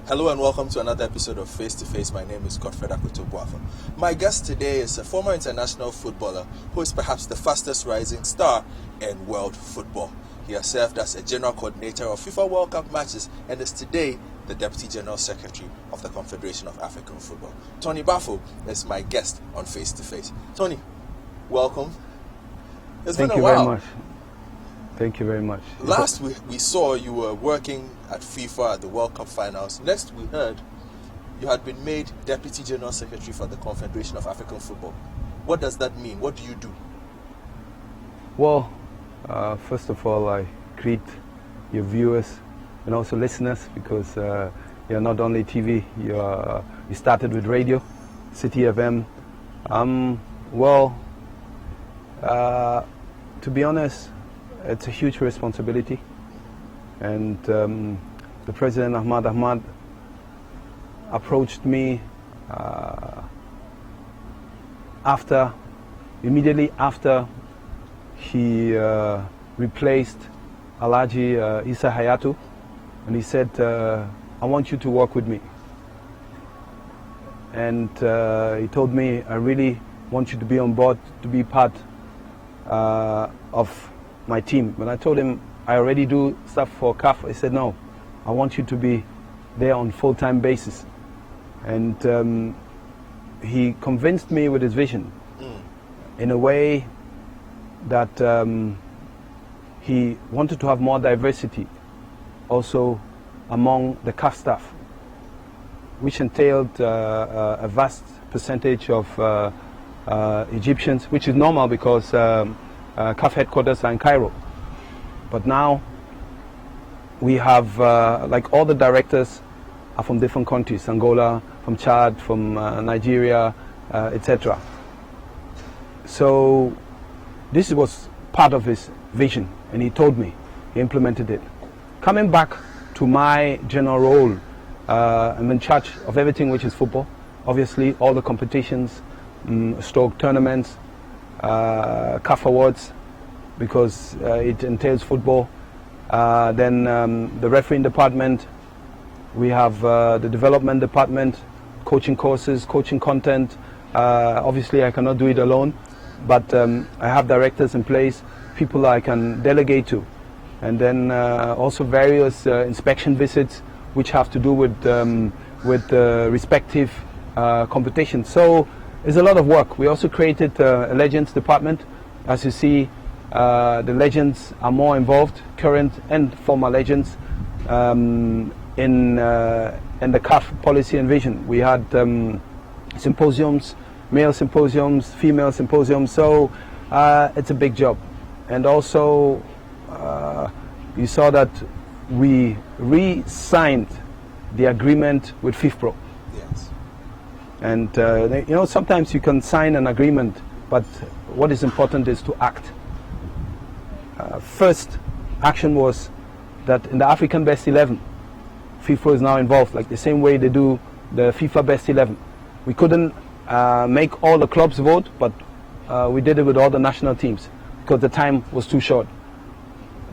Hello and welcome to another episode of Face to Face. My name is Godfred Akoto Boafo. My guest today is a former international footballer who is perhaps the fastest rising star in world football. He has served as a general coordinator of FIFA World Cup matches and is today the Deputy General Secretary of the Confederation of African Football. Tony Baffoe is my guest on Face to Face. Tony, welcome. It's been a while. Thank you very much. Thank you very much. Last we saw you were working at FIFA at the World Cup finals. Next we heard you had been made Deputy General Secretary for the Confederation of African Football. What does that mean? What do you do? Well, first of all, I greet your viewers and also listeners because you're not only TV, you started with radio, City FM. To be honest, it's a huge responsibility, and the President Ahmad approached me immediately after he replaced Alhaji Issa Hayatu, and he said, I want you to work with me. And he told me, I really want you to be on board, to be part of my team. When I told him I already do stuff for CAF, he said, no, I want you to be there on full-time basis. And he convinced me with his vision in a way that he wanted to have more diversity also among the CAF staff, which entailed a vast percentage of Egyptians, which is normal because CAF headquarters are in Cairo. But now we have, like all the directors are from different countries, Angola, from Chad, from Nigeria, etc. So this was part of his vision, and he told me, he implemented it. Coming back to my general role, I'm in charge of everything which is football. Obviously, all the competitions, stroke tournaments, CAF awards, because it entails football. Then the refereeing department, we have the development department, coaching courses, coaching content. Obviously, I cannot do it alone, but I have directors in place, people I can delegate to. And then also various inspection visits which have to do with respective competitions. So it's a lot of work. We also created a legends department. As you see, the legends are more involved, current and former legends, in the CAF policy and vision. We had symposiums, male symposiums, female symposiums, so it's a big job. And also you saw that we re-signed the agreement with FIFPro. Yes. And sometimes you can sign an agreement, but what is important is to act. First action was that in the African Best 11, FIFA is now involved, like the same way they do the FIFA Best 11. We couldn't make all the clubs vote, but we did it with all the national teams because the time was too short.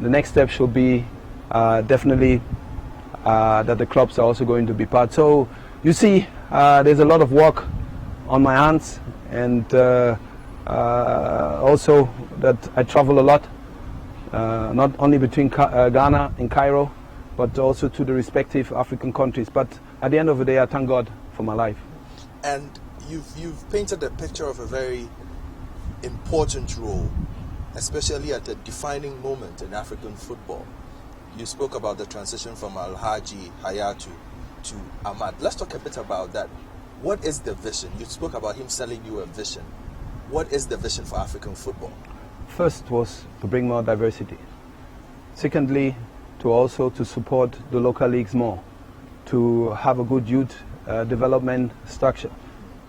The next step should be definitely that the clubs are also going to be part. So you see, there's a lot of work on my hands, and also that I travel a lot, not only between Ghana and Cairo, but also to the respective African countries. But at the end of the day, I thank God for my life. And you've painted a picture of a very important role, especially at a defining moment in African football. You spoke about the transition from Alhaji Hayatu to Ahmad. Let's talk a bit about that. What is the vision? You spoke about him selling you a vision. What is the vision for African football? First was to bring more diversity. Secondly, to support the local leagues more, to have a good youth development structure,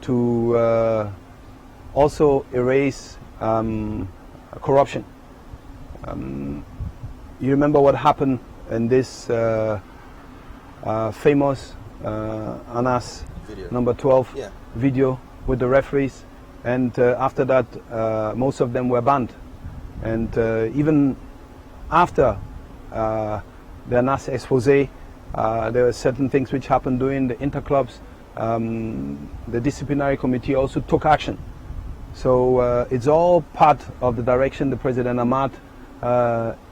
to also erase corruption. You remember what happened in this famous Anas Video. number 12 video with the referees, and after that most of them were banned, and even after the Anas expose, There were certain things which happened during the interclubs. The disciplinary committee also took action. So it's all part of the direction the President Ahmad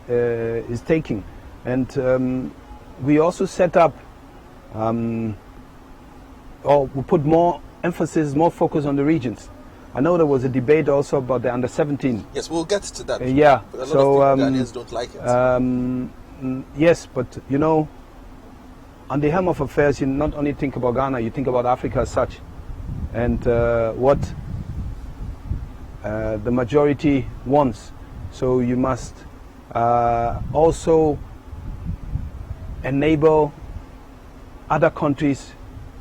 is taking. And we also set up, or we put more emphasis, more focus on the regions. I know there was a debate also about the under-17. Yes, we'll get to that. Yeah. But a lot of Ghanaians don't like it. Yes, but you know, on the helm of affairs, you not only think about Ghana, you think about Africa as such. And what the majority wants. So you must also enable other countries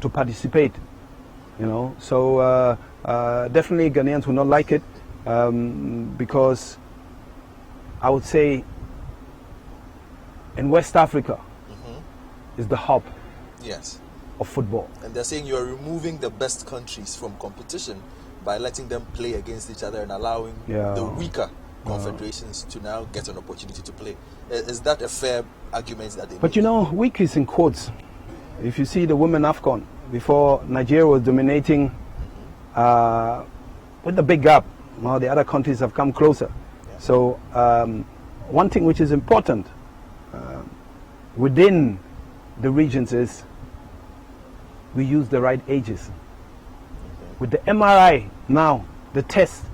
to participate, you know. So definitely Ghanaians will not like it because I would say in West Africa is the hub of football. And they're saying you're removing the best countries from competition by letting them play against each other and allowing the weaker confederations to now get an opportunity to play. Is that a fair argument that they But make? you know, weak is in quotes. If you see the women AFCON, before Nigeria was dominating with the big gap, now the other countries have come closer. So one thing which is important within the regions is we use the right ages. With the MRI now, the tests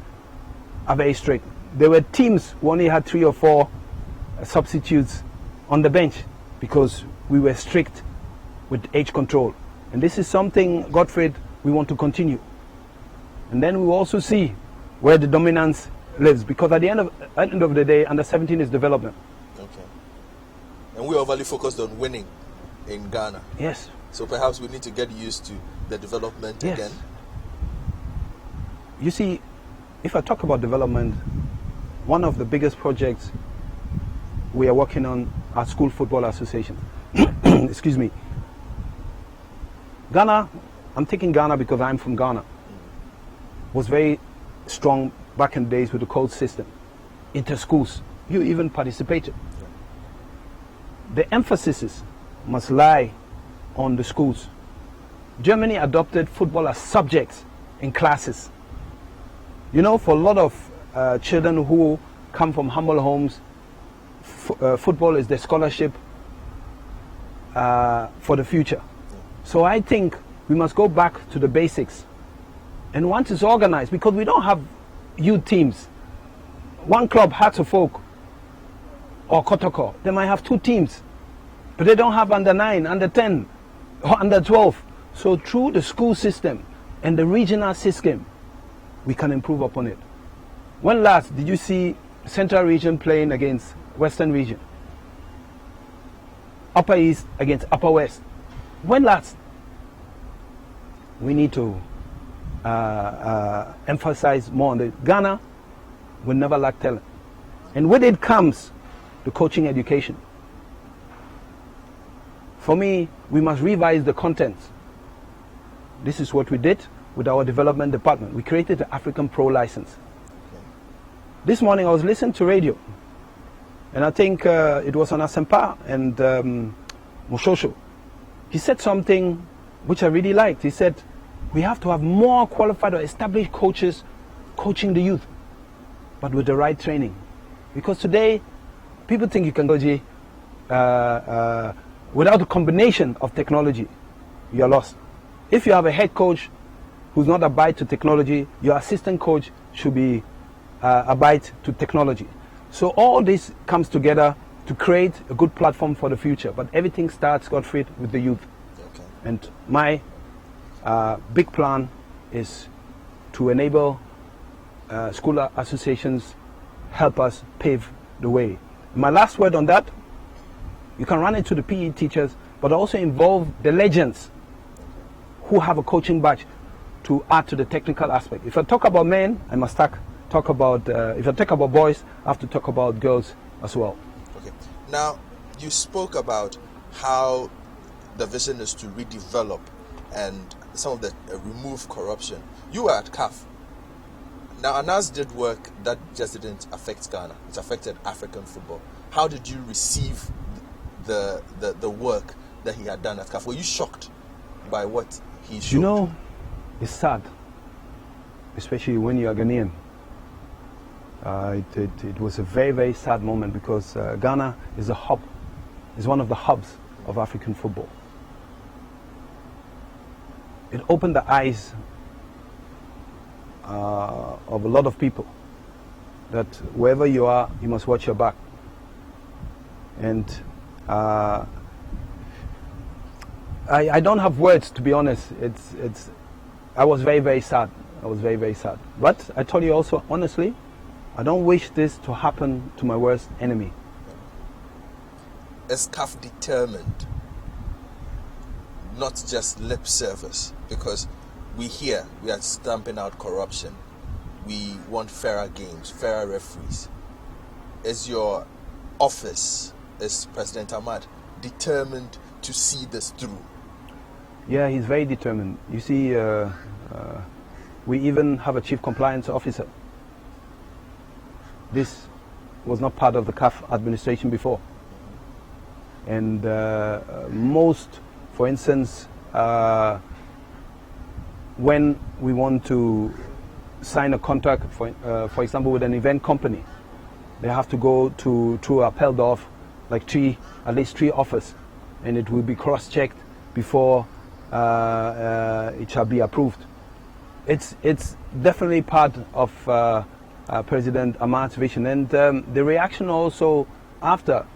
are very strict. There were teams who only had 3 or 4 substitutes on the bench because we were strict with age control. And this is something, Godfred, we want to continue. And then we also see where the dominance lives, because at the end of the day, under 17 is development. Okay. And we are overly focused on winning in Ghana. Yes. So perhaps we need to get used to the development again. You see, if I talk about development, one of the biggest projects we are working on our School Football Association. Excuse me. Ghana, I'm taking Ghana because I'm from Ghana, was very strong back in the days with the code system. Inter-schools, you even participated. The emphasis must lie on the schools. Germany adopted football as subjects in classes. You know, for a lot of children who come from humble homes, football is their scholarship for the future. So I think we must go back to the basics. And once it's organized, because we don't have youth teams. One club, Hearts of Oak or Kotoko, they might have 2 teams, but they don't have under 9, under 10, or under 12. So through the school system and the regional system, we can improve upon it. When last did you see Central Region playing against Western Region? Upper East against Upper West? When last? We need to emphasize more on the Ghana will never lack talent. And with it comes the coaching education. For me, we must revise the content. This is what we did with our development department. We created the African Pro license. This morning I was listening to radio, and I think it was on Asempa and Moshosho. He said something which I really liked. He said, we have to have more qualified or established coaches coaching the youth, but with the right training. Because today, people think you can go without a combination of technology, you are lost. If you have a head coach who's not abide to technology, your assistant coach should be abide to technology. So all this comes together to create a good platform for the future. But everything starts, Godfred, with the youth. Okay. And my big plan is to enable school associations help us pave the way. My last word on that, you can run into the PE teachers, but also involve the legends who have a coaching badge to add to the technical aspect. If I talk about men, I must talk about, if I talk about boys, I have to talk about girls as well. Okay. Now, you spoke about how the vision is to redevelop and some of the remove corruption. You were at CAF. Now, Anas did work that just didn't affect Ghana. It affected African football. How did you receive the work that he had done at CAF? Were you shocked by what he showed? You know, it's sad, especially when you are Ghanaian. It was a very, very sad moment because Ghana is a hub, is one of the hubs of African football. It opened the eyes of a lot of people that wherever you are, you must watch your back. And I don't have words, to be honest. I was very, very sad. I was very, very sad. But I told you also, honestly, I don't wish this to happen to my worst enemy. Is CAF determined, not just lip service? Because we are stamping out corruption. We want fairer games, fairer referees. Is your office, is President Ahmad, determined to see this through? Yeah, he's very determined. You see, we even have a chief compliance officer. This was not part of the CAF administration before. And most, for instance, when we want to sign a contract, for example, with an event company, they have to go through a Peldorf, like at least three offers, and it will be cross-checked before it shall be approved. It's definitely part of President Ahmad's vision, and the reaction also after,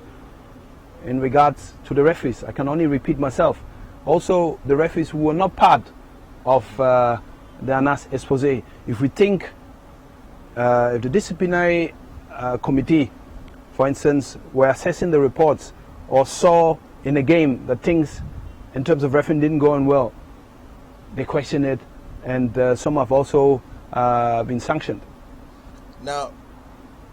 in regards to the referees, I can only repeat myself. Also, the referees who were not part of the ANAS expose. If we think, if the disciplinary committee, for instance, were assessing the reports or saw in a game that things in terms of refereeing didn't go on well, they question it, and some have also been sanctioned. Now,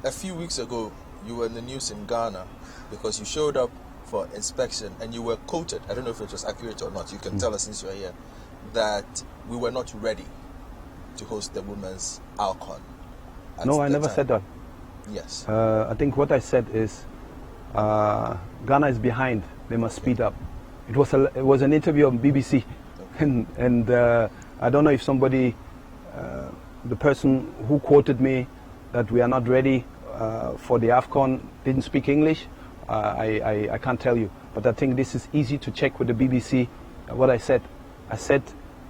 a few weeks ago, you were in the news in Ghana because you showed up for inspection and you were quoted, I don't know if it was accurate or not, you can tell us since you're here, that we were not ready to host the women's ALCON. No, I never said that. Yes. I think what I said is Ghana is behind, they must speed up. It was an interview on BBC, and I don't know if somebody, the person who quoted me that we are not ready for the AFCON didn't speak English. I can't tell you, but I think this is easy to check with the BBC. What I said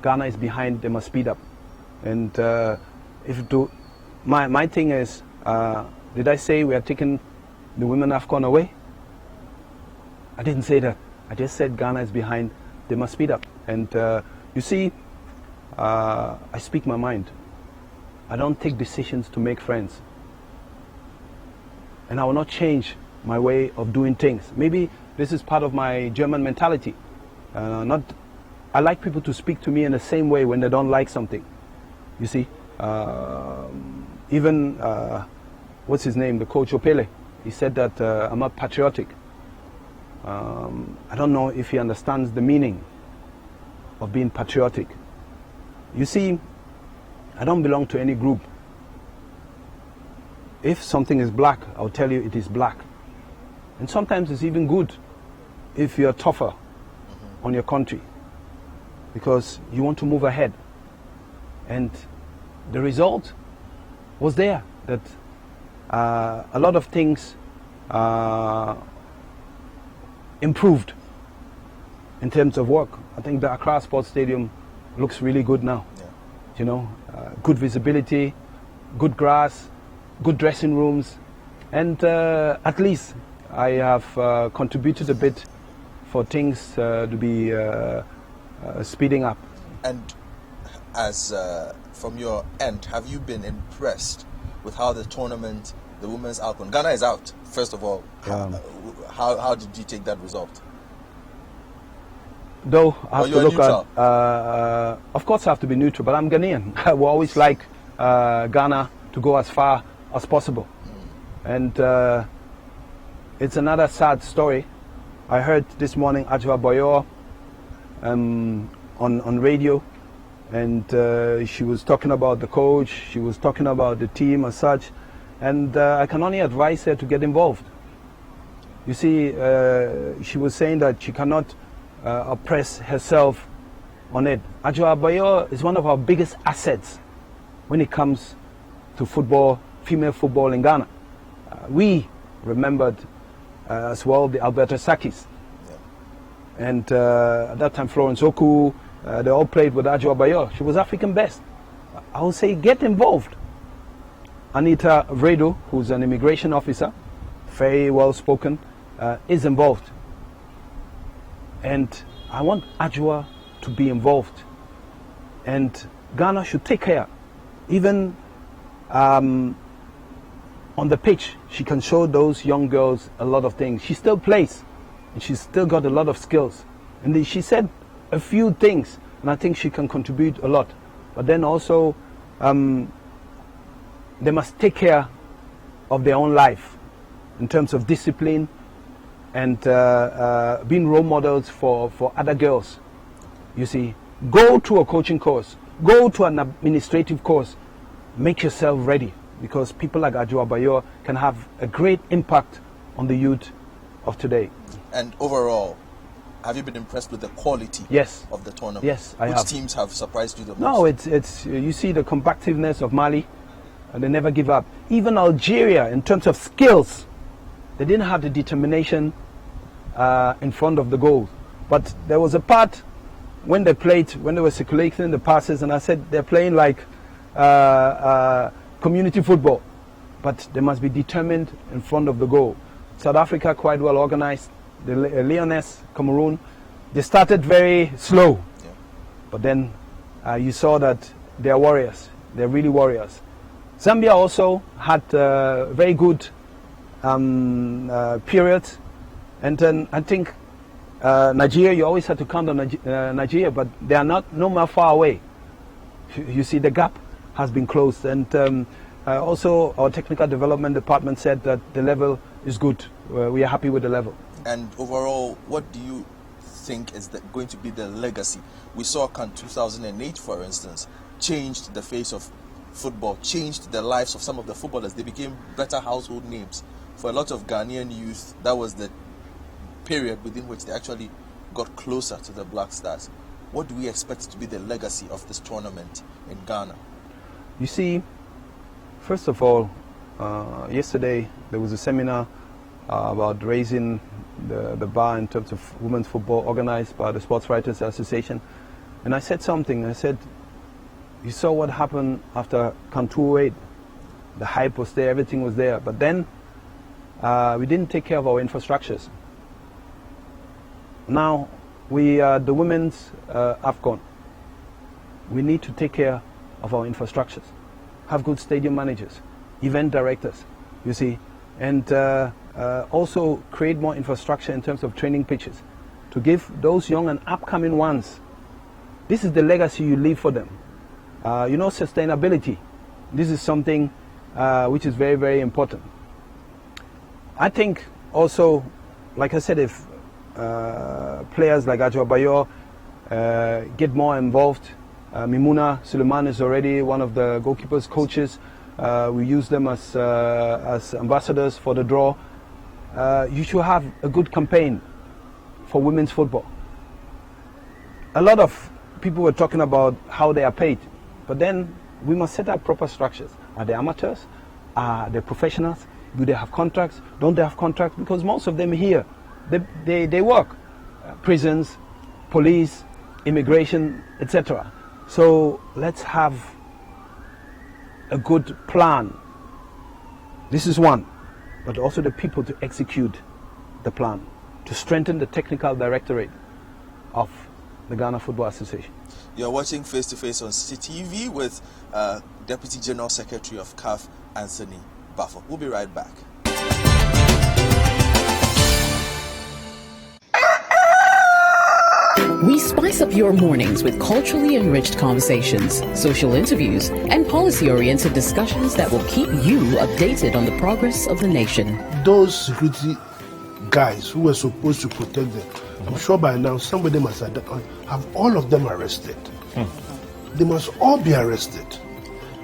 Ghana is behind, they must speed up. And my thing is, did I say we are taking the women AFCON away? I didn't say that. I just said Ghana is behind, they must speed up. And you see, I speak my mind. I don't take decisions to make friends. And I will not change my way of doing things. Maybe this is part of my German mentality. I like people to speak to me in the same way when they don't like something. You see, even what's his name, the coach Opele, he said that I'm not patriotic. I don't know if he understands the meaning of being patriotic. You see, I don't belong to any group. If something is black, I'll tell you it is black. And sometimes it's even good if you're tougher on your country, because you want to move ahead. And the result was there, that a lot of things improved in terms of work. I think the Accra Sports Stadium looks really good now. Yeah. You know, good visibility, good grass, good dressing rooms, and at least I have contributed a bit for things to be speeding up. And as from your end, have you been impressed with how the tournament, the women's ALCON, Ghana is out, first of all, how did you take that result? Though I have to look neutral? at, of course I have to be neutral, but I'm Ghanaian. I will always like Ghana to go as far as possible. And it's another sad story. I heard this morning Ajwa Boyo on radio, and she was talking about the coach, she was talking about the team as such, and I can only advise her to get involved. You see, she was saying that she cannot press herself on it. Adwoa Bayo is one of our biggest assets when it comes to football, female football in Ghana. We remembered as well the Alberta Sakis. Yeah. And at that time, Florence Oku, they all played with Adwoa Bayo. She was African best. I would say get involved. Anita Vredo, who's an immigration officer, very well spoken, is involved. And I want Adwoa to be involved. And Ghana should take care. Even on the pitch, she can show those young girls a lot of things. She still plays, and she's still got a lot of skills. And she said a few things, and I think she can contribute a lot. But then also, they must take care of their own life in terms of discipline and being role models for other girls. You see, go to a coaching course, go to an administrative course, make yourself ready, because people like Adwoa Bayo can have a great impact on the youth of today. And overall, have you been impressed with the quality of the tournament? Yes, I have. Which teams have surprised you the most? No, it's you see the combativeness of Mali, and they never give up. Even Algeria, in terms of skills, they didn't have the determination in front of the goal. But there was a part when they played, when they were circulating the passes, and I said they're playing like community football, but they must be determined in front of the goal. South Africa quite well organized. The Leones, Cameroon, they started very slow, but then you saw that they're warriors. They're really warriors. Zambia also had very good periods, and then I think Nigeria, you always have to count on Nigeria, but they are not no more far away. You see, the gap has been closed, and also our technical development department said that the level is good. We are happy with the level. And overall, what do you think is going to be the legacy? We saw CAN 2008, for instance, changed the face of football, changed the lives of some of the footballers. They became better household names. For a lot of Ghanaian youth, that was the period within which they actually got closer to the Black Stars. What do we expect to be the legacy of this tournament in Ghana? You see, first of all, yesterday there was a seminar about raising the bar in terms of women's football organized by the Sports Writers Association. And I said something. I said, you saw what happened after CAN 2008. The hype was there, everything was there. But then we didn't take care of our infrastructures. Now we are the women's AFCON. We need to take care of our infrastructures. Have good stadium managers, event directors, you see, and also create more infrastructure in terms of training pitches to give those young and upcoming ones. This is the legacy you leave for them. You know, sustainability. This is something which is very, very important. I think also, like I said, if players like Adwoa Bayo get more involved, Mimuna Suleiman is already one of the goalkeepers coaches. We use them as ambassadors for the draw. You should have a good campaign for women's football. A lot of people were talking about how they are paid, but then we must set up proper structures. Are they amateurs? Are they professionals? Do they have contracts? Don't they have contracts? Because most of them here, they work. Prisons, police, immigration, etc. So let's have a good plan. This is one, but also the people to execute the plan, to strengthen the technical directorate of the Ghana Football Association. You're watching Face to Face on City TV with Deputy General Secretary of CAF, Anthony Baffoe. We'll be right back. We spice up your mornings with culturally enriched conversations, social interviews, and policy-oriented discussions that will keep you updated on the progress of the nation. Those security guys who were supposed to protect them, I'm sure by now somebody must have all of them arrested. They must all be arrested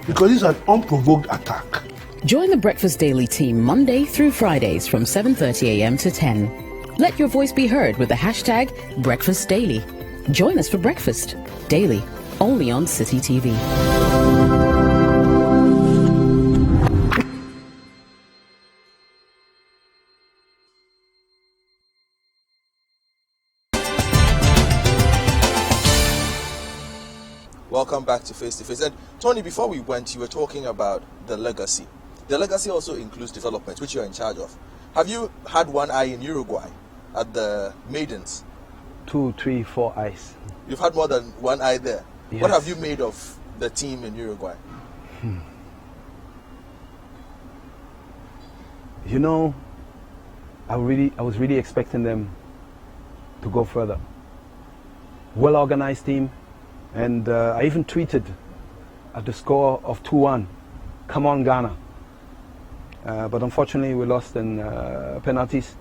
because it's an unprovoked attack. Join the Breakfast Daily team Monday through Fridays from 7:30 a.m. to 10. Let your voice be heard with the hashtag Breakfast Daily. Join us for breakfast daily, only on City TV. Welcome back to Face to Face. And Tony, before we went, you were talking about the legacy. The legacy also includes development, which you're in charge of. Have you had one eye in Uruguay at the maidens? 2, 3, 4 eyes. You've had more than one eye there. Yes. What have you made of the team in Uruguay? You know, I was really expecting them to go further. Well-organized team. And I even tweeted at the score of 2-1, come on Ghana. But unfortunately we lost in penalties.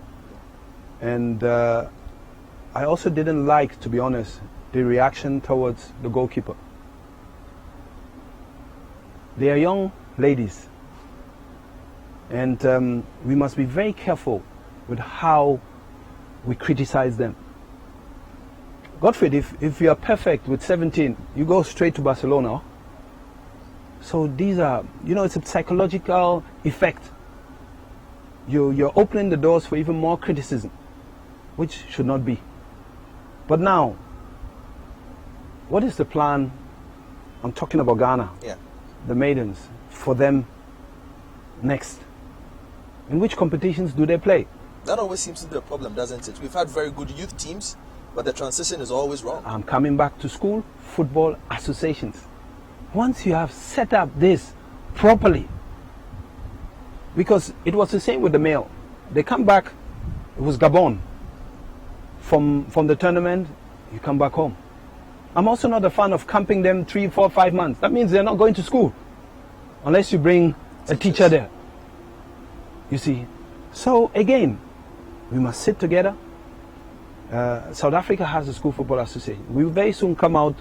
And I also didn't like, to be honest, the reaction towards the goalkeeper. They are young ladies. And we must be very careful with how we criticize them. Godfred, if you are perfect with 17, you go straight to Barcelona. So these are, you know, it's a psychological effect. You're opening the doors for even more criticism, which should not be. But now, what is the plan? I'm talking about Ghana, the maidens, for them next. In which competitions do they play? That always seems to be a problem, doesn't it? We've had very good youth teams, but the transition is always wrong. I'm coming back to school, football associations. Once you have set up this properly, because it was the same with the male. They come back, it was Gabon. From the tournament, you come back home. I'm also not a fan of camping them 3, 4, 5 months. That means they're not going to school unless you bring a teacher there. You see. So again, we must sit together. South Africa has a school football association. We will very soon come out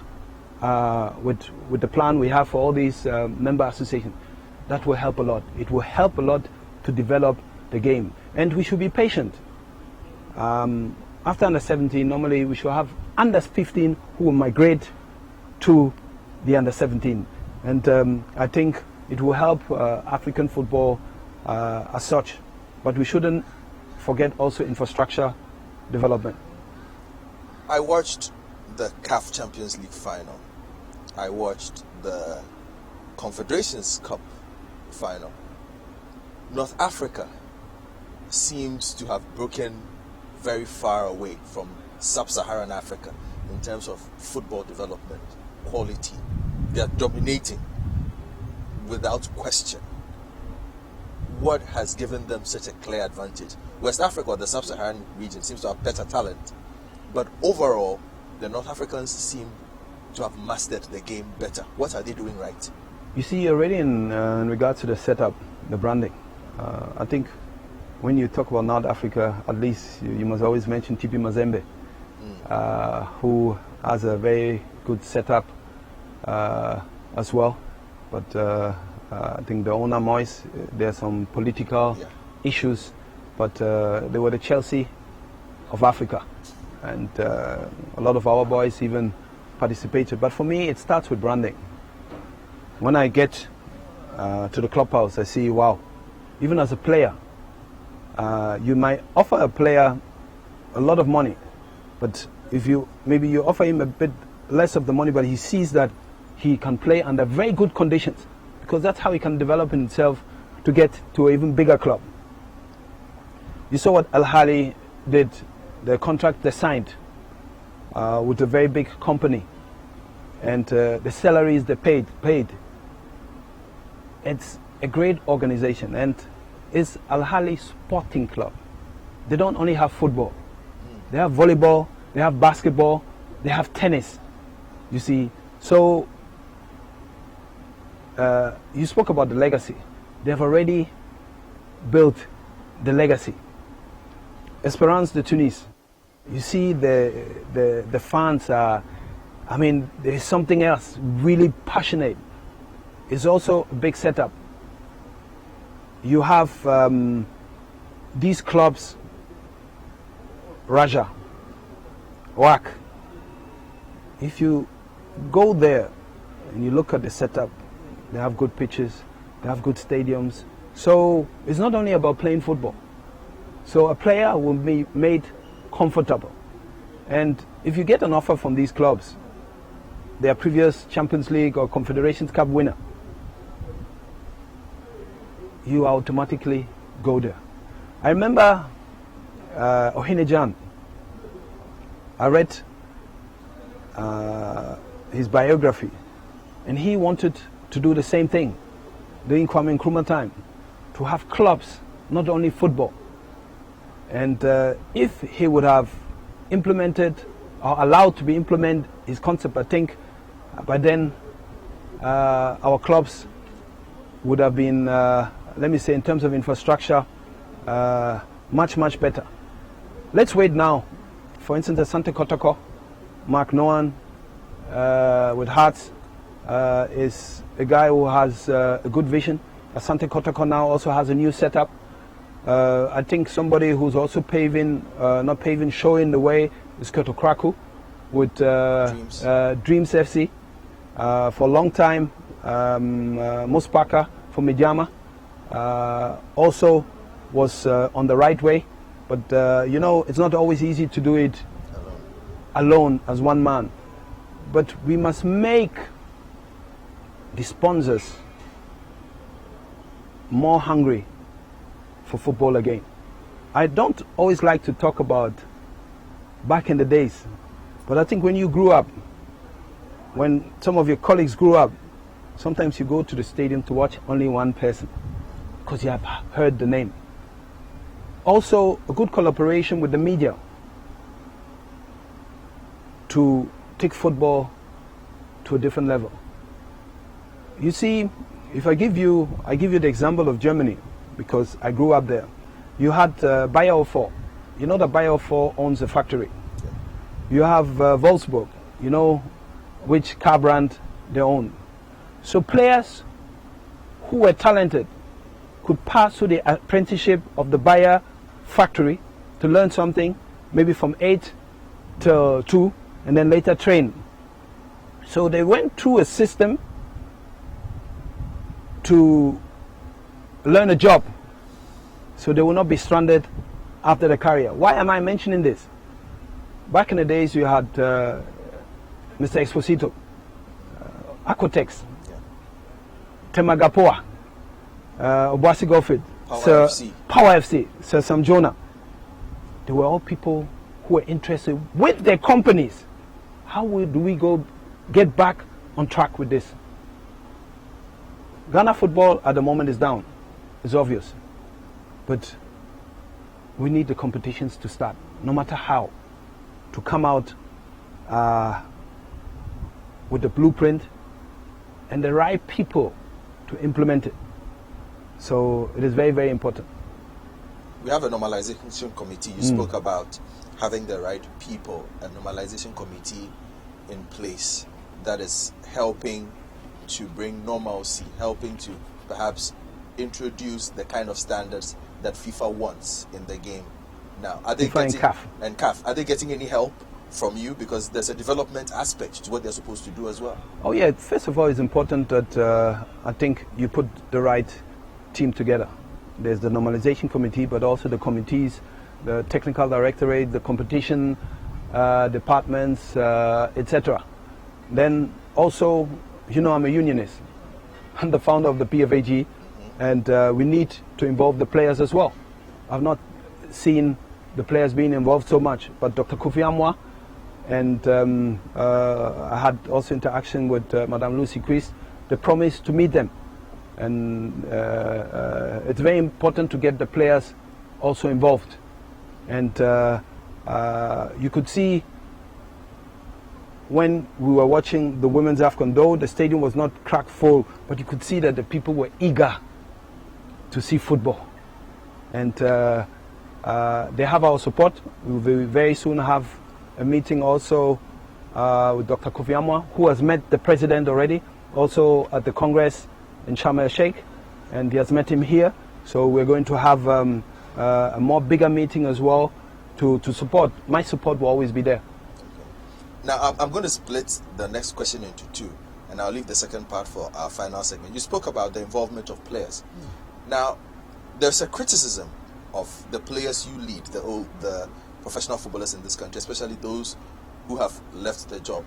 with the plan we have for all these member associations. That will help a lot. It will help a lot to develop the game. And we should be patient. After under 17, normally we should have under 15 who will migrate to the under 17. And I think it will help African football as such. But we shouldn't forget also infrastructure development. I watched the CAF Champions League final. I watched the Confederations Cup final. North Africa seems to have broken very far away from sub-Saharan Africa in terms of football development, quality. They are dominating without question. What has given them such a clear advantage? West Africa, or the sub-Saharan region, seems to have better talent. But overall, the North Africans seem to have mastered the game better. What are they doing right? You see, already in regards to the setup, the branding, I think when you talk about North Africa, at least you must always mention TP Mazembe, who has a very good setup as well. But I think the owner, Moyes, there are some political issues, but they were the Chelsea of Africa. And a lot of our boys even participated. But for me, it starts with branding. When I get to the clubhouse, I see, wow, even as a player, you might offer a player a lot of money, but if you offer him a bit less of the money, but he sees that he can play under very good conditions, because that's how he can develop himself to get to an even bigger club. You saw what Al Ahly did. The contract they signed with a very big company, and the salaries they paid. It's a great organization, and it's Al Ahly Sporting Club. They don't only have football. They have volleyball, they have basketball, they have tennis. You see, so you spoke about the legacy. They've already built the legacy. Esperance de Tunis. You see the fans are, I mean, there's something else, really passionate. It's also a big setup. You have these clubs Raja, WAC. If you go there and you look at the setup, they have good pitches, they have good stadiums. So it's not only about playing football. So a player will be made comfortable. And if you get an offer from these clubs, they are previous Champions League or Confederations Cup winner, you automatically go there. I remember Ohinejan. I read his biography, and he wanted to do the same thing during Kwame Nkrumah time, to have clubs, not only football. And if he would have implemented or allowed to be implemented his concept, I think by then our clubs would have been, let me say, in terms of infrastructure, much, much better. Let's wait now. For instance, Asante Kotoko, Mark Noan with Hearts is a guy who has a good vision. Asante Kotoko now also has a new setup. I think somebody who's also showing the way is Kyoto Kraku with Dreams FC. For a long time, Mospaka from Mijama also was on the right way. But, it's not always easy to do it alone as one man. But we must make the sponsors more hungry for football again. I don't always like to talk about back in the days, but I think when you grew up, when some of your colleagues grew up, sometimes you go to the stadium to watch only one person because you have heard the name. Also, a good collaboration with the media to take football to a different level. You see, if I give you the example of Germany, because I grew up there. You had Baffoe. You know that Baffoe owns a factory. You have Wolfsburg. You know which car brand they own. So players who were talented could pass through the apprenticeship of the Bayer factory to learn something, maybe from 8 to 2, and then later train. So they went through a system to learn a job, so they will not be stranded after the career. Why am I mentioning this? Back in the days, you had Mr. Exposito, Acotex, Temagapoa, Obuasi Godfred, Power FC, Sir Sam Jonah. They were all people who were interested with their companies. How do we get back on track with this? Ghana football at the moment is down. It's obvious. But we need the competitions to start, no matter how, to come out with the blueprint and the right people to implement it. So it is very, very important. We have a normalization committee. You spoke about having the right people, a normalization committee in place that is helping to bring normalcy, helping to perhaps introduce the kind of standards that FIFA wants in the game. Now, are they getting, and CAF, are they getting any help from you? Because there's a development aspect to what they're supposed to do as well. Oh yeah, first of all, it's important that I think you put the right team together. There's the normalization committee, but also the committees, the technical directorate, the competition departments, etc. Then also, I'm a unionist. I'm the founder of the PFAG, and we need to involve the players as well. I've not seen the players being involved so much, but Dr. Kofi Amwa, and I had also interaction with Madame Lucy Christ. They promised to meet them, and it's very important to get the players also involved. And you could see when we were watching the women's AFCON, though the stadium was not crack full, but you could see that the people were eager to see football. And they have our support. We will very soon have a meeting also with Dr. Kofi Amwa, who has met the president already, also at the Congress in Sharm el-Sheikh, and he has met him here. So we're going to have a more bigger meeting as well to support. My support will always be there. Now, I'm going to split the next question into two, and I'll leave the second part for our final segment. You spoke about the involvement of players. Now, there's a criticism of the players you lead, the professional footballers in this country, especially those who have left the job.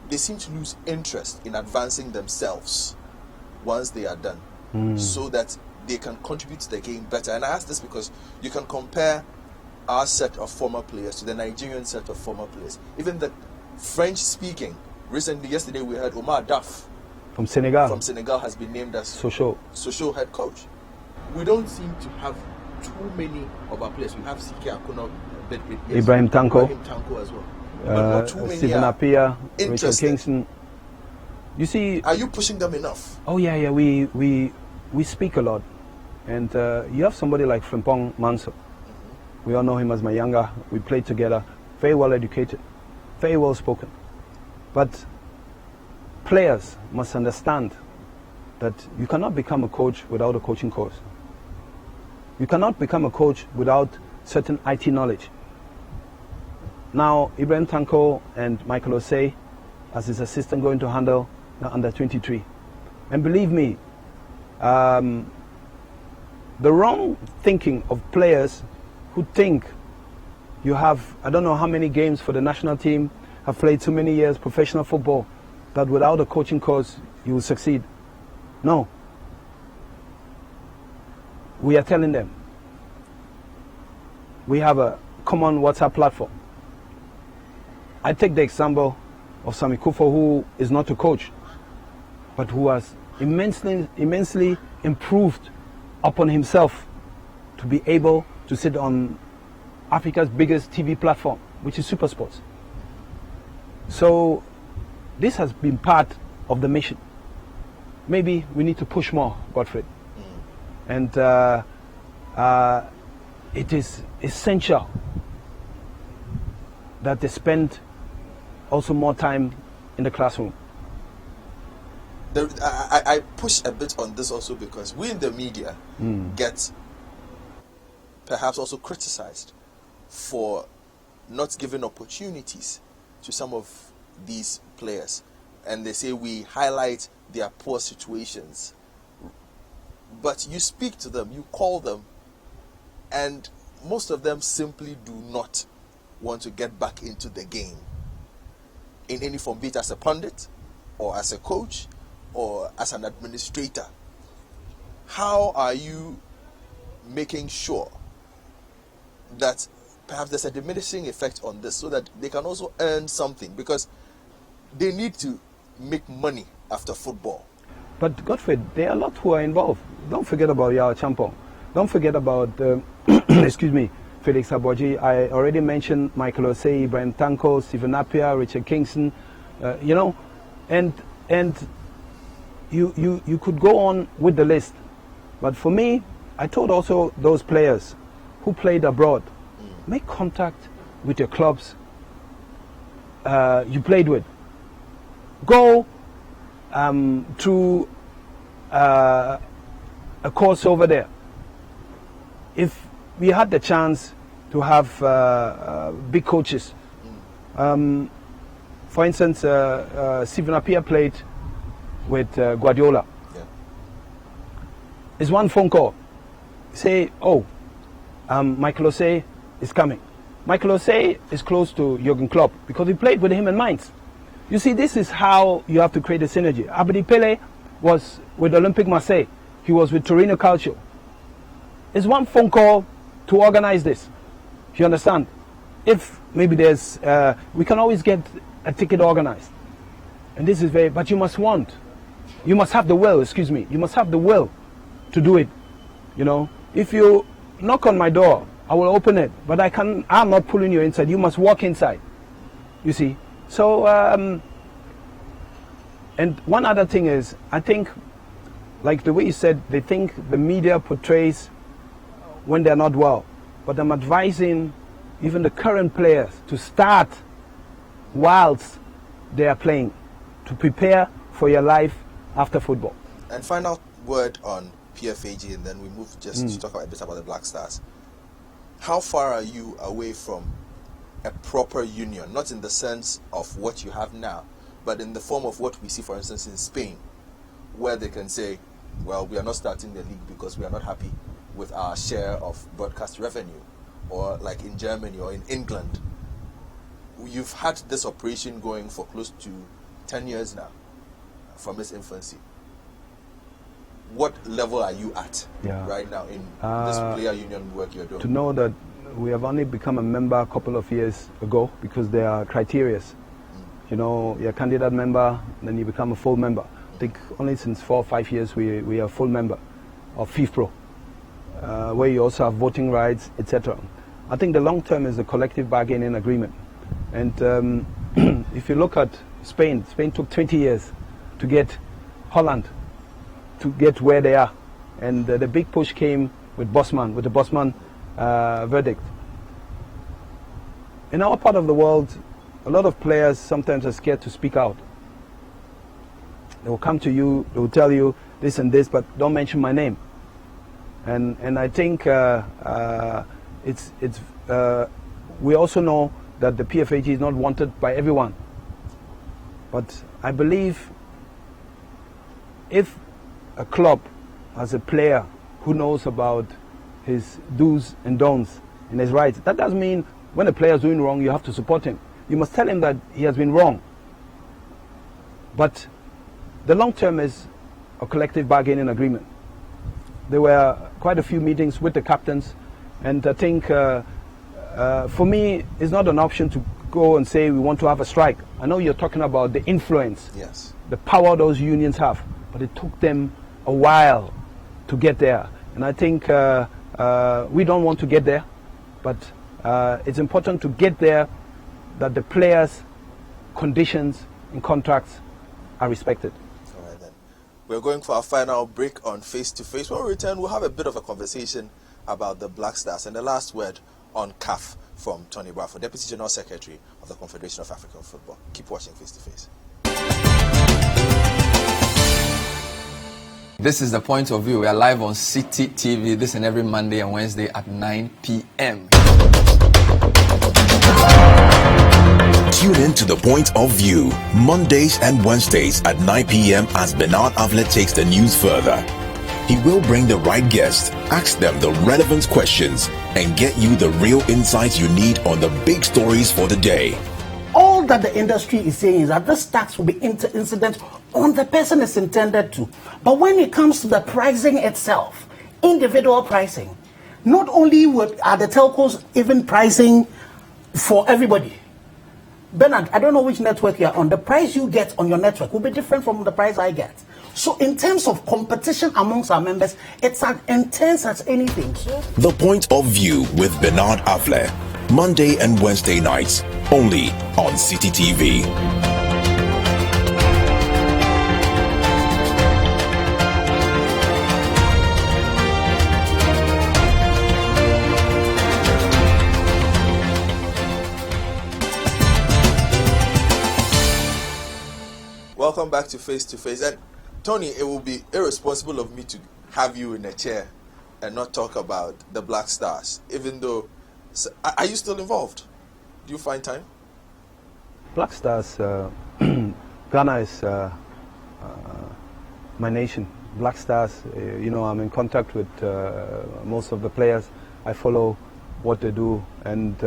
They seem to lose interest in advancing themselves once they are done, so that they can contribute to the game better. And I ask this because you can compare our set of former players to the Nigerian set of former players. Even the French-speaking, yesterday we heard Omar Daf from Senegal has been named as Sochaux head coach. We don't seem to have too many of our players. We have CAF, Ibrahim Tanko as well. But not too many. Stephen Appiah, Richard Kingston. You see, are you pushing them enough? Oh yeah. We speak a lot, and you have somebody like Frimpong Manso. We all know him as Mayanga. We played together. Very well educated, very well spoken. But players must understand that you cannot become a coach without a coaching course. You cannot become a coach without certain IT knowledge. Now, Ibrahim Tanko and Michael Osei, as his assistant, going to handle the under 23. And believe me, the wrong thinking of players who think you have, I don't know how many games for the national team, have played so many years professional football, that without a coaching course you will succeed. No. We are telling them. We have a common WhatsApp platform. I take the example of Sami Kufo, who is not a coach, but who has immensely improved upon himself to be able to sit on Africa's biggest TV platform, which is Super Sports. So this has been part of the mission. Maybe we need to push more, Godfred. And it is essential that they spend also more time in the classroom. I push a bit on this also because we in the media get perhaps also criticized for not giving opportunities to some of these players, and they say we highlight their poor situations. But you speak to them, you call them, and most of them simply do not want to get back into the game in any form, be it as a pundit or as a coach or as an administrator. How are you making sure that perhaps there's a diminishing effect on this so that they can also earn something, because they need to make money after football? But Godfred, there are a lot who are involved. Don't forget about Yao Champong. Don't forget about, excuse me, Felix Aboji. I already mentioned Michael Osei, Ibrahim Tanko, Stephen Appiah, Richard Kingston, and you could go on with the list. But for me, I told also those players who played abroad, make contact with your clubs you played with. Go through a course over there. If we had the chance to have big coaches, for instance, Stephen Appiah played with Guardiola. Yeah. It's one phone call. Say, Michael Osei is coming. Michael Osei is close to Jurgen Klopp because he played with him in Mainz. You see, this is how you have to create a synergy. Abdi Pele was with Olympique Marseille. He was with Torino Calcio. It's one phone call to organize this. You understand? If maybe there's, we can always get a ticket organized. And this is but you must want. You must have the will, You must have the will to do it. You know, if you knock on my door, I will open it. But I'm not pulling you inside. You must walk inside. You see? So, and one other thing is, I think, like the way you said, they think the media portrays when they're not well. But I'm advising even the current players to start whilst they are playing, to prepare for your life after football. And final word on PFAG, and then we move just to talk a bit about the Black Stars. how far are you away from a proper union? Not in the sense of what you have now, but in the form of what we see, for instance, in Spain, where they can say, well, we are not starting the league because we are not happy with our share of broadcast revenue, or like in Germany or in England. You've had this operation going for close to 10 years now, from its infancy. What level are you at right now in this player union work you're doing? To know that we have only become a member a couple of years ago, because there are criteria. You know, you're a candidate member, then you become a full member. I think only since 4 or 5 years we are a full member of FIFPro, where you also have voting rights, etc. I think the long term is a collective bargaining agreement. And if you look at Spain took 20 years to get Holland to get where they are. And the big push came with the Bosman verdict. In our part of the world, a lot of players sometimes are scared to speak out. They will come to you, they will tell you this and this, but don't mention my name. And I think we also know that the PFAG is not wanted by everyone. But I believe if a club has a player who knows about his do's and don'ts and his rights, that doesn't mean when a player is doing wrong, you have to support him. You must tell him that he has been wrong. But the long term is a collective bargaining agreement. There were quite a few meetings with the captains, and I think for me, it's not an option to go and say we want to have a strike. I know you're talking about the influence, yes, the power those unions have, but it took them a while to get there. And I think we don't want to get there, but it's important to get there that the players' conditions and contracts are respected. All right then. We're going for our final break on Face to Face. When we return, we'll have a bit of a conversation about the Black Stars and the last word on CAF from Tony Baffoe, Deputy General Secretary of the Confederation of African Football. Keep watching Face to Face. This is The Point of View. We are live on City TV this and every Monday and Wednesday at 9 p.m. Tune in to The Point of View, Mondays and Wednesdays at 9 p.m. as Bernard Avlet takes the news further. He will bring the right guests, ask them the relevant questions, and get you the real insights you need on the big stories for the day. All that the industry is saying is that this tax will be incident on the person it's intended to. But when it comes to the pricing itself, individual pricing, not only are the telcos even pricing for everybody. Bernard, I don't know which network you're on. The price you get on your network will be different from the price I get. So in terms of competition amongst our members, it's as intense as anything. The Point of View with Bernard Avlet, Monday and Wednesday nights, only on City TV. Welcome back to Face to Face. And Tony, it will be irresponsible of me to have you in a chair and not talk about the Black Stars, even though... Are you still involved? Do you find time? Black Stars, Ghana is my nation. Black Stars, I'm in contact with most of the players. I follow what they do, and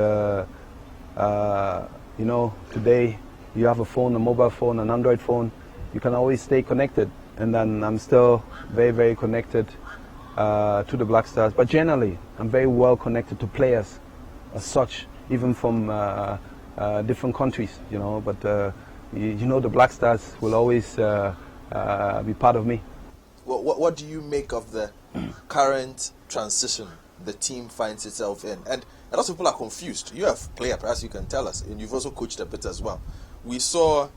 today you have a phone, a mobile phone, an Android phone. You can always stay connected, and then I'm still very, very connected to the Black Stars. But generally, I'm very well connected to players as such, even from different countries, But the Black Stars will always be part of me. What do you make of the current transition the team finds itself in? And a lot of people are confused. You have player, perhaps you can tell us, and you've also coached a bit as well. We saw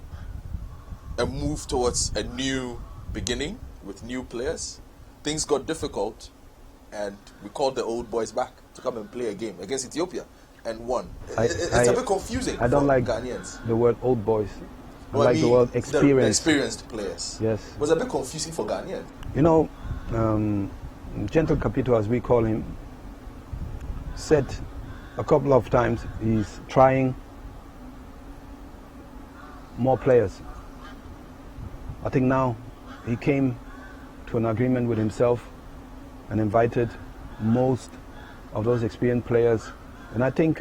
a move towards a new beginning with new players. Things got difficult, and we called the old boys back to come and play a game against Ethiopia and won. It's a bit confusing. I don't like Ghanaians. The word old boys. I like the word experienced. The experienced players. Yes. It was a bit confusing for Ghanaians. Gentle Capito, as we call him, said a couple of times he's trying more players. I think now he came to an agreement with himself and invited most of those experienced players. And I think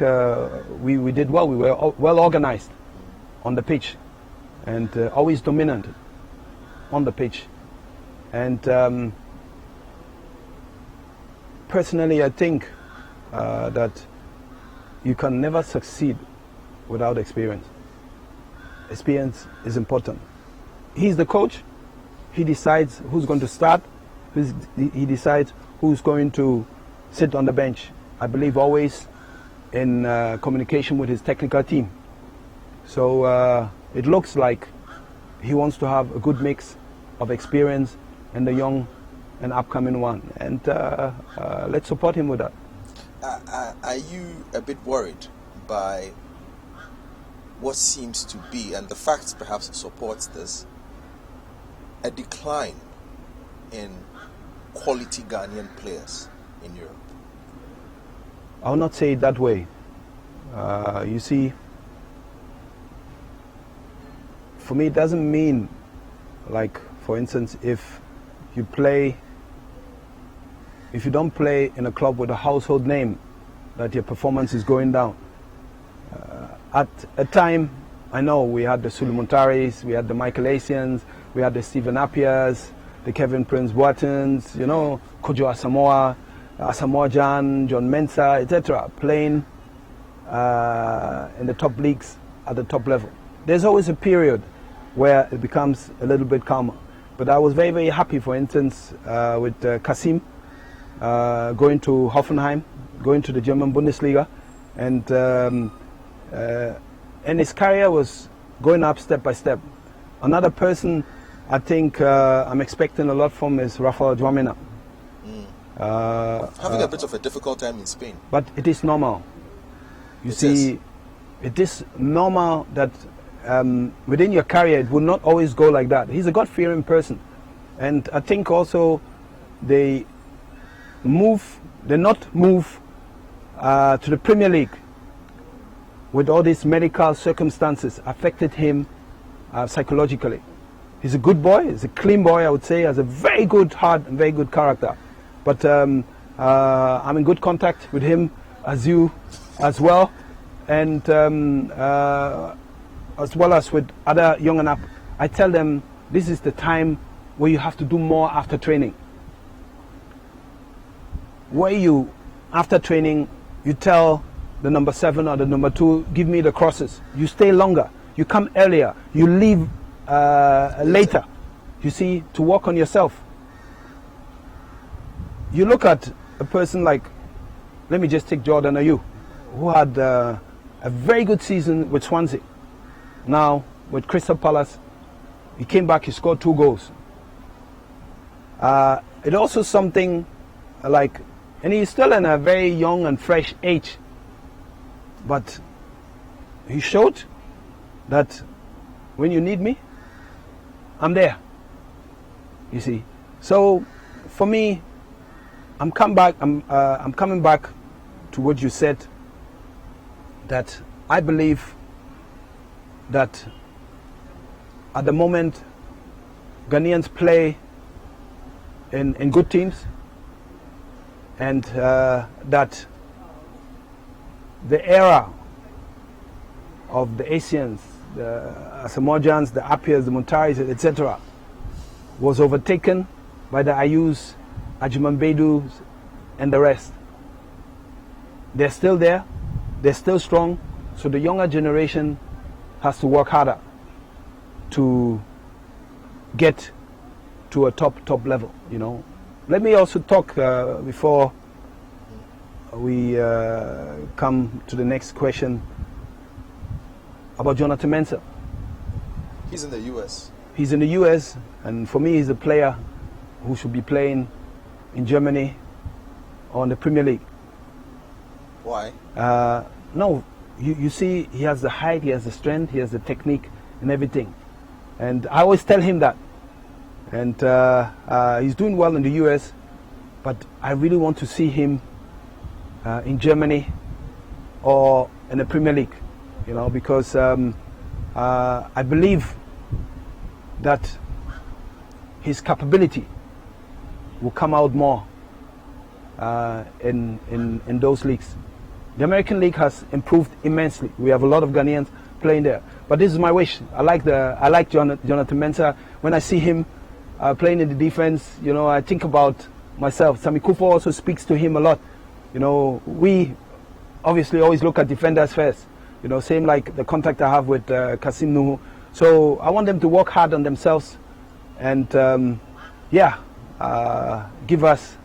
we did well. We were well organized on the pitch and always dominant on the pitch. And personally, I think that you can never succeed without experience. Experience is important. He's the coach. He decides who's going to start. He decides who's going to sit on the bench. I believe always in communication with his technical team. So it looks like he wants to have a good mix of experience and the young and upcoming one. And let's support him with that. Are you a bit worried by what seems to be, and the facts perhaps supports this, a decline in quality Ghanaian players in Europe? I will not say it that way. You see, for me it doesn't mean, like, for instance, if you don't play in a club with a household name, that your performance is going down. At a time, I know we had the Sulumuntaris, we had the Michael Asians, we had the Stephen Appiahs, the Kevin Prince Boatens, you know, Kojo Asamoah, Asamoah Jan, John Mensah, etc., playing in the top leagues at the top level. There's always a period where it becomes a little bit calmer. But I was very, very happy, for instance, with Kasim going to Hoffenheim, going to the German Bundesliga, and his career was going up step by step. Another person I think I'm expecting a lot from is Rafael Dwamena. Having a bit of a difficult time in Spain. But it is normal. You see, it is normal that within your career it will not always go like that. He's a God-fearing person. And I think also they not move to the Premier League with all these medical circumstances affected him psychologically. He's a good boy, he's a clean boy, I would say, has a very good heart and very good character. But I'm in good contact with him, as you as well, and as well as with other young and up. I tell them this is the time where you have to do more after training. Where you, after training, you tell the number 7 or the number 2, give me the crosses. You stay longer, you come earlier, you leave later, you see, to work on yourself. You look at a person like, let me just take Jordan Ayew, who had a very good season with Swansea. Now, with Crystal Palace, he came back, he scored 2 goals. It also something like, and he's still in a very young and fresh age, but he showed that when you need me, I'm there. You see. So for me, I'm coming back to what you said, that I believe that at the moment Ghanaians play in good teams, and that the era of the Asians, the Asamoah, the Appiahs, the Muntaris, etc., was overtaken by the Ayews, Ajimambedus, and the rest. They're still there, they're still strong, so the younger generation has to work harder to get to a top level, you know. Let me also talk before we come to the next question about Jonathan Mensah. He's in the US. He's in the US, and for me he's a player who should be playing in Germany or in the Premier League. Why? No, you see, he has the height, he has the strength, he has the technique and everything. And I always tell him that. And he's doing well in the US, but I really want to see him in Germany or in the Premier League, you know, because I believe that his capability will come out more in those leagues. The American League has improved immensely. We have a lot of Ghanaians playing there. But this is my wish. I like Jonathan Mensah. When I see him playing in the defense, you know, I think about myself. Sami Kufo also speaks to him a lot. You know, we obviously always look at defenders first. You know, same like the contact I have with Kasim Nuhu. So I want them to work hard on themselves and give us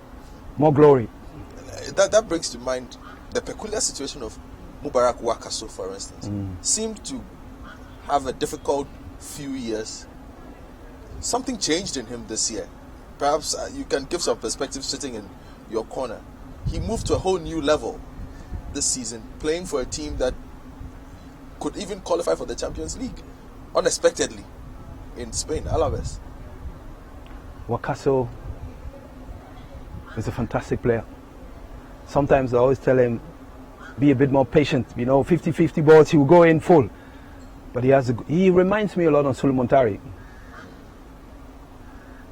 more glory. That brings to mind the peculiar situation of Mubarak Wakaso, for instance. Seemed to have a difficult few years. Something changed in him this year. Perhaps you can give some perspective sitting in your corner. He moved to a whole new level this season, playing for a team that could even qualify for the Champions League unexpectedly in Spain, Alaves. Wakaso is a fantastic player. Sometimes I always tell him, be a bit more patient. You know, 50-50 balls, he will go in full. But he reminds me a lot of Solomon Tari.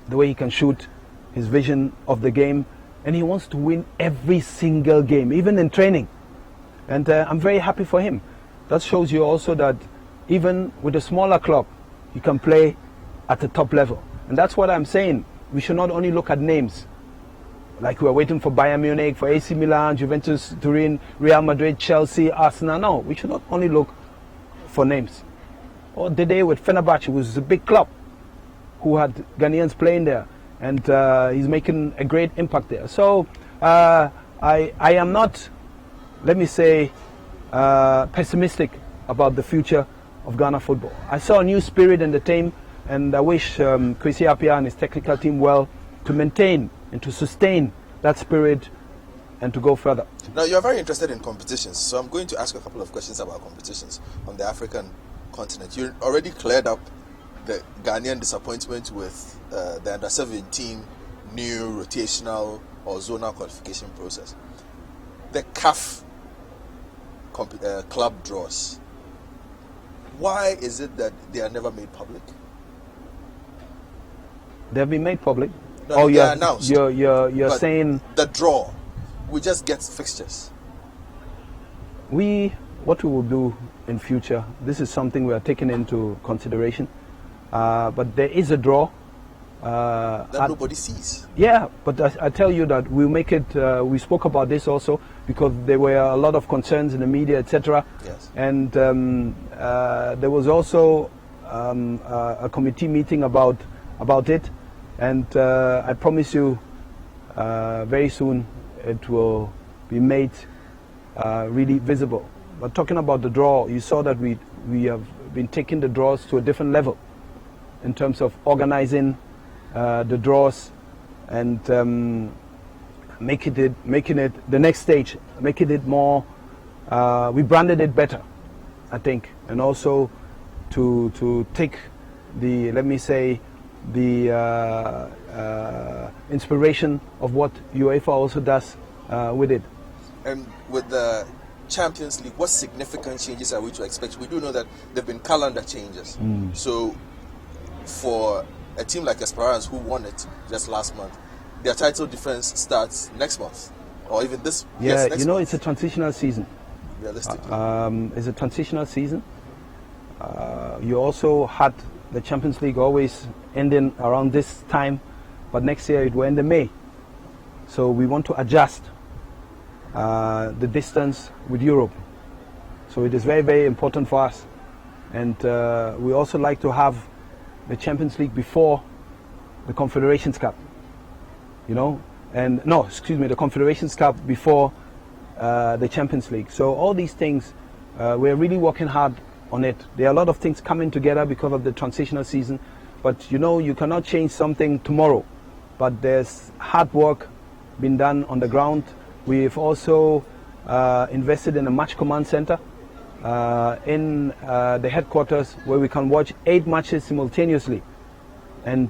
The way he can shoot, his vision of the game, and he wants to win every single game, even in training. And I'm very happy for him. That shows you also that even with a smaller club, you can play at the top level. And that's what I'm saying. We should not only look at names, like we're waiting for Bayern Munich, for AC Milan, Juventus, Turin, Real Madrid, Chelsea, Arsenal. No, we should not only look for names. Or Dede with Fenerbahce, was a big club who had Ghanaians playing there, and he's making a great impact there. So I am not, let me say, pessimistic about the future of Ghana football. I saw a new spirit in the team, and I wish Kwesi Appiah and his technical team well to maintain and to sustain that spirit and to go further. Now, you're very interested in competitions, so I'm going to ask a couple of questions about competitions on the African continent. You already cleared up the Ghanaian disappointment with the Under-17 new rotational or zonal qualification process. The CAF club draws. Why is it that they are never made public? They've been made public. No, they are announced. You're saying the draw. We just get fixtures. What we will do in future, this is something we are taking into consideration. But there is a draw. That nobody sees. Yeah, but I tell you that we'll make it. We spoke about this also because there were a lot of concerns in the media, etc. Yes. And there was also a committee meeting about it. And I promise you, very soon it will be made really visible. But talking about the draw, you saw that we have been taking the draws to a different level in terms of organizing the draws and making it the next stage, making it more. We branded it better, I think, and also to take the, let me say, the inspiration of what UEFA also does with it. And with the Champions League, what significant changes are we to expect? We do know that there have been calendar changes. So for a team like Esperance, who won it just last month, their title defense starts next month, or even this. Yeah, yes, next month. It's a transitional season. Realistically, it's a transitional season. You also had the Champions League always ending around this time, but next year it will end in May. So we want to adjust the distance with Europe. So it is very, very important for us. And we also like to have the Champions League before the Confederations Cup. You know, and the Confederations Cup before the Champions League. So all these things, we're really working hard on it. There are a lot of things coming together because of the transitional season, but you know, you cannot change something tomorrow. But there's hard work being done on the ground. We've also invested in a match command center in the headquarters where we can watch 8 matches simultaneously, and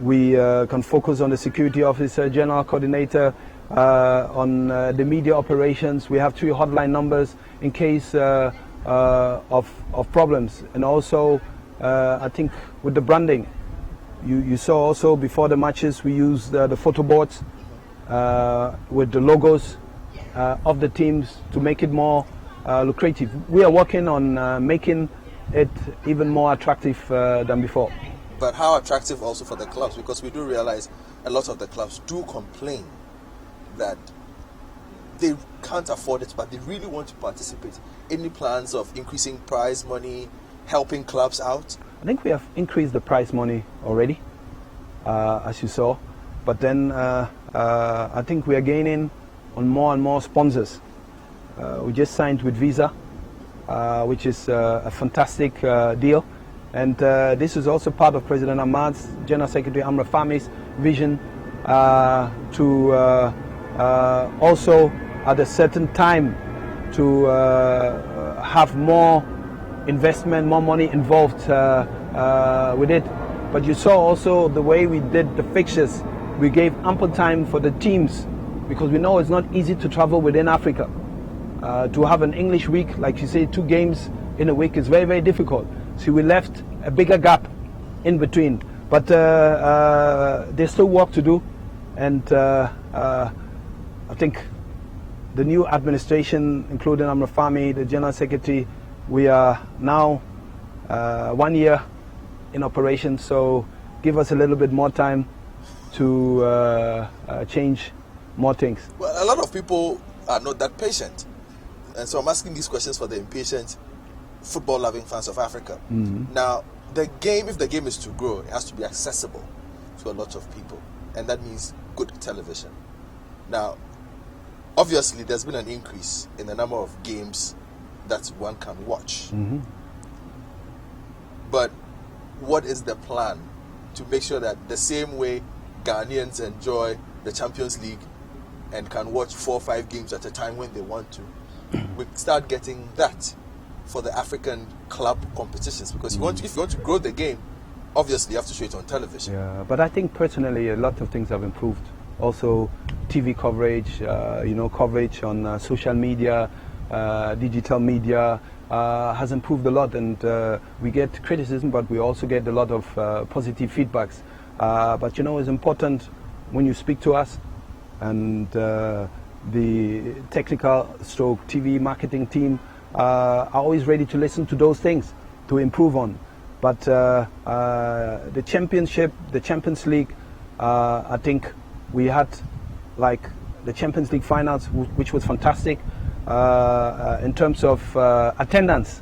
we can focus on the security officer, general coordinator, on the media operations. We have 3 hotline numbers in case of problems. And also, I think with the branding, you saw also before the matches we used the photo boards with the logos of the teams to make it more lucrative. We are working on making it even more attractive than before. But how attractive also for the clubs? Because we do realize a lot of the clubs do complain that they can't afford it, but they really want to participate. Any plans of increasing prize money, helping clubs out? I think we have increased the prize money already, as you saw. But then I think we are gaining on more and more sponsors. We just signed with Visa, which is a fantastic deal. And this is also part of President Ahmad's, General Secretary Amra Fahmi's vision to also at a certain time to have more investment, more money involved with it. But you saw also the way we did the fixtures. We gave ample time for the teams because we know it's not easy to travel within Africa. To have an English week, like you say, 2 games in a week is very, very difficult. So we left a bigger gap in between. But there's still work to do. And I think the new administration, including Amra Fahmi, the General Secretary, we are now 1 year in operation. So give us a little bit more time to change more things. Well, a lot of people are not that patient. And so I'm asking these questions for the impatient, football-loving fans of Africa. Now, the game, if the game is to grow, it has to be accessible to a lot of people. And that means good television. Now, obviously, there's been an increase in the number of games that one can watch. But what is the plan to make sure that the same way Ghanaians enjoy the Champions League and can watch 4 or 5 games at a time when they want to, we start getting that for the African club competitions? Because if you want to grow the game, obviously you have to show it on television. Yeah, but I think personally a lot of things have improved. Also, TV coverage, coverage on social media, digital media has improved a lot, and we get criticism, but we also get a lot of positive feedbacks. But it's important when you speak to us, and the technical stroke TV marketing team are always ready to listen to those things to improve on. But the championship, the Champions League, I think we had like the Champions League finals, which was fantastic in terms of attendance.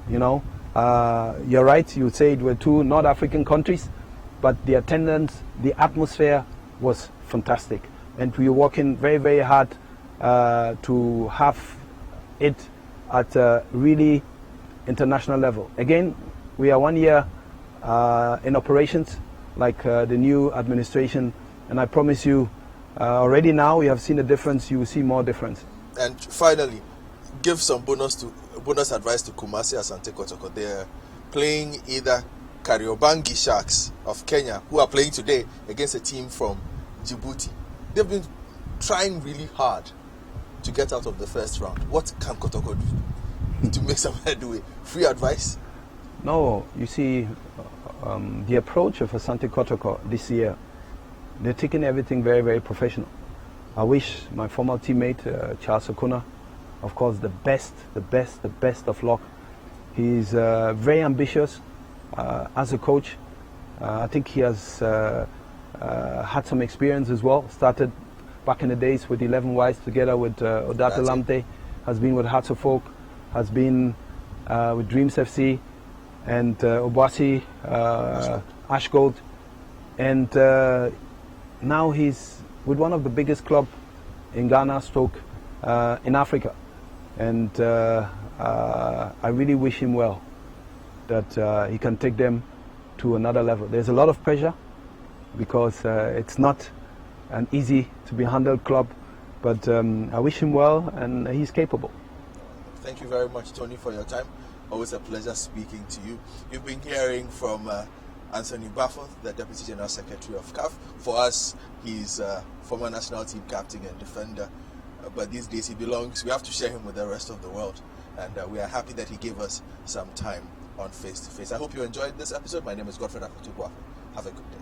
You're right, you say it were 2 North African countries, but the attendance, the atmosphere was fantastic. And we were working very, very hard to have it at a really international level. Again, we are 1 year in operations, like the new administration, and I promise you, already now we have seen a difference. You will see more difference. And finally, give some bonus advice to Kumasi Asante Kotoko. They're playing either Kariobangi Sharks of Kenya, who are playing today against a team from Djibouti. They've been trying really hard to get out of the first round. What can Kotoko do to make some headway? Free advice? No, you see, the approach of Asante Kotoko this year, they're taking everything very, very professional. I wish my former teammate, Charles Okuna, of course, the best of luck. He's very ambitious as a coach. I think he has had some experience as well. Started back in the days with 11 Wives together with Odata Lamte, has been with Hearts of Oak, has been with Dreams FC and Obasi, Ashgold, and now he's with one of the biggest clubs in Ghana, Stoke, in Africa. And I really wish him well, that he can take them to another level. There's a lot of pressure because it's not an easy to be handled club, but I wish him well, and he's capable. Thank you very much, Tony, for your time. Always a pleasure speaking to you. You've been hearing from Anthony Baffoe, the Deputy General Secretary of CAF. For us, he's former national team captain and defender. But these days we have to share him with the rest of the world. And we are happy that he gave us some time on Face to Face. I hope you enjoyed this episode. My name is Godfred Akoto Boafo. Have a good day.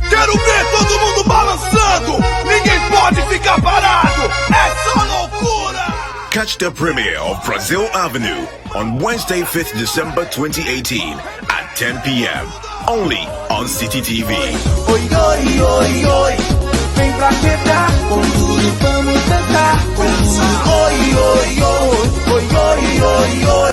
Quero ver todo mundo balançando. Ninguém pode ficar parado. É só loucura. Catch the premiere of Brazil Avenue on Wednesday, 5th December 2018 at 10 p.m. only on City TV. Oi, oi, oi, oi. Vem pra quebrar. Com tudo vamos tentar. Com tudo. Oi, oi, oi. Oi, oi, oi, oi.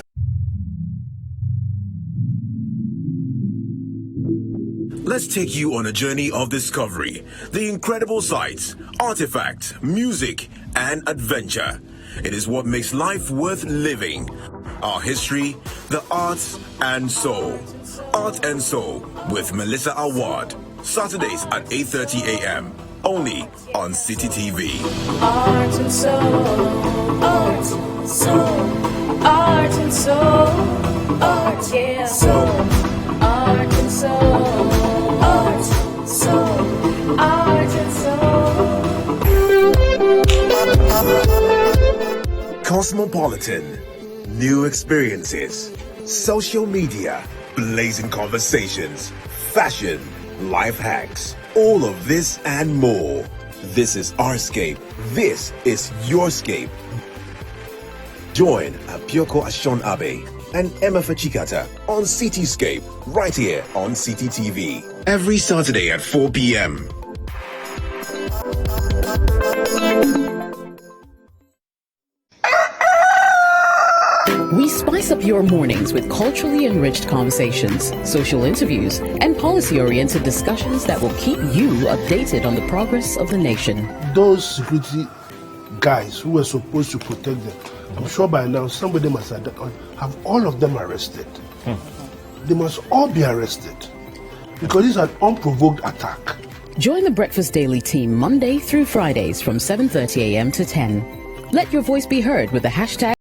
Let's take you on a journey of discovery, the incredible sights, artifacts, music, and adventure. It is what makes life worth living. Our history, the arts, and soul. Art and Soul with Melissa Awad. Saturdays at 8:30 a.m. only on City TV. Art and soul, art, soul, art and soul, art, yeah, soul, art and soul. Art, soul, art and soul. Cosmopolitan, new experiences, social media, blazing conversations, fashion, life hacks, all of this and more. This is our scape. This is your scape. Join Apioko Ashon Abe and Emma Fachikata on Cityscape right here on City TV every Saturday at 4 p.m. We spice up your mornings with culturally enriched conversations, social interviews, and policy-oriented discussions that will keep you updated on the progress of the nation. Those security guys who were supposed to protect them, I'm sure by now somebody must have all of them arrested. They must all be arrested because it's an unprovoked attack. Join the Breakfast Daily team Monday through Fridays from 7:30 a.m. to 10. Let your voice be heard with the hashtag